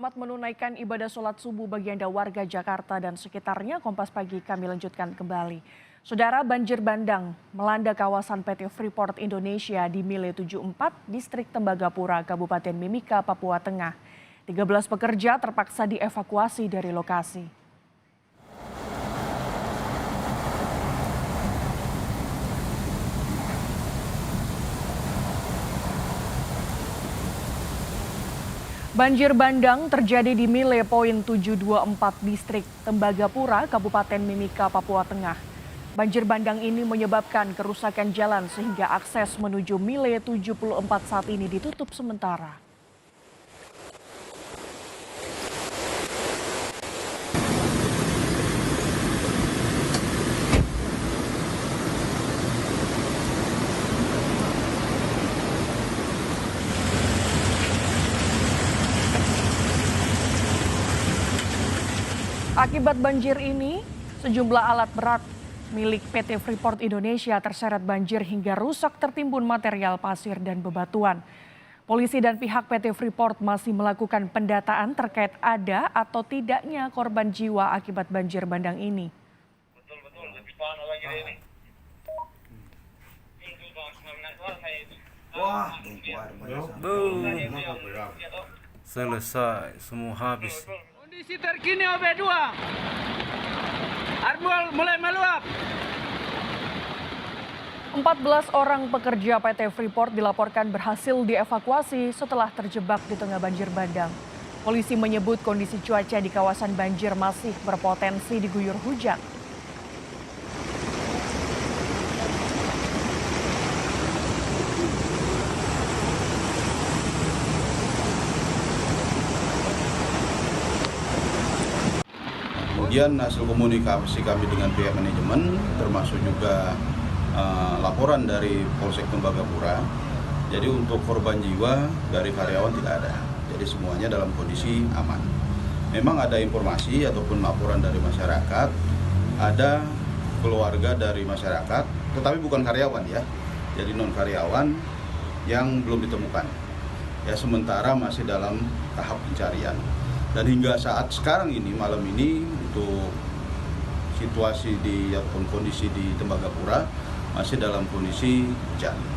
Selamat menunaikan ibadah sholat subuh bagi Anda warga Jakarta dan sekitarnya. Kompas Pagi kami lanjutkan kembali. Saudara, banjir bandang melanda kawasan PT Freeport Indonesia di Mile 74, Distrik Tembagapura, Kabupaten Mimika, Papua Tengah. 13 pekerja terpaksa dievakuasi dari lokasi. Banjir bandang terjadi di Mile Poin 724 Distrik Tembagapura, Kabupaten Mimika, Papua Tengah. Banjir bandang ini menyebabkan kerusakan jalan sehingga akses menuju Mile 74 saat ini ditutup sementara. Akibat banjir ini, sejumlah alat berat milik PT Freeport Indonesia terseret banjir hingga rusak tertimbun material pasir dan bebatuan. Polisi dan pihak PT Freeport masih melakukan pendataan terkait ada atau tidaknya korban jiwa akibat banjir bandang ini. Selesai, semua habis. Kondisi terkini OB2, Arbol mulai meluap. 14 orang pekerja PT Freeport dilaporkan berhasil dievakuasi setelah terjebak di tengah banjir bandang. Polisi menyebut kondisi cuaca di kawasan banjir masih berpotensi diguyur hujan. Kemudian hasil komunikasi kami dengan pihak manajemen termasuk juga laporan dari Polsek Tembagapura. Jadi untuk korban jiwa dari karyawan tidak ada. Jadi semuanya dalam kondisi aman. Memang ada informasi ataupun laporan dari masyarakat, ada keluarga dari masyarakat, tetapi bukan karyawan ya. Jadi non karyawan yang belum ditemukan. Ya sementara masih dalam tahap pencarian. Dan hingga saat sekarang ini, malam ini, untuk situasi ataupun kondisi di Tembagapura masih dalam kondisi hujan.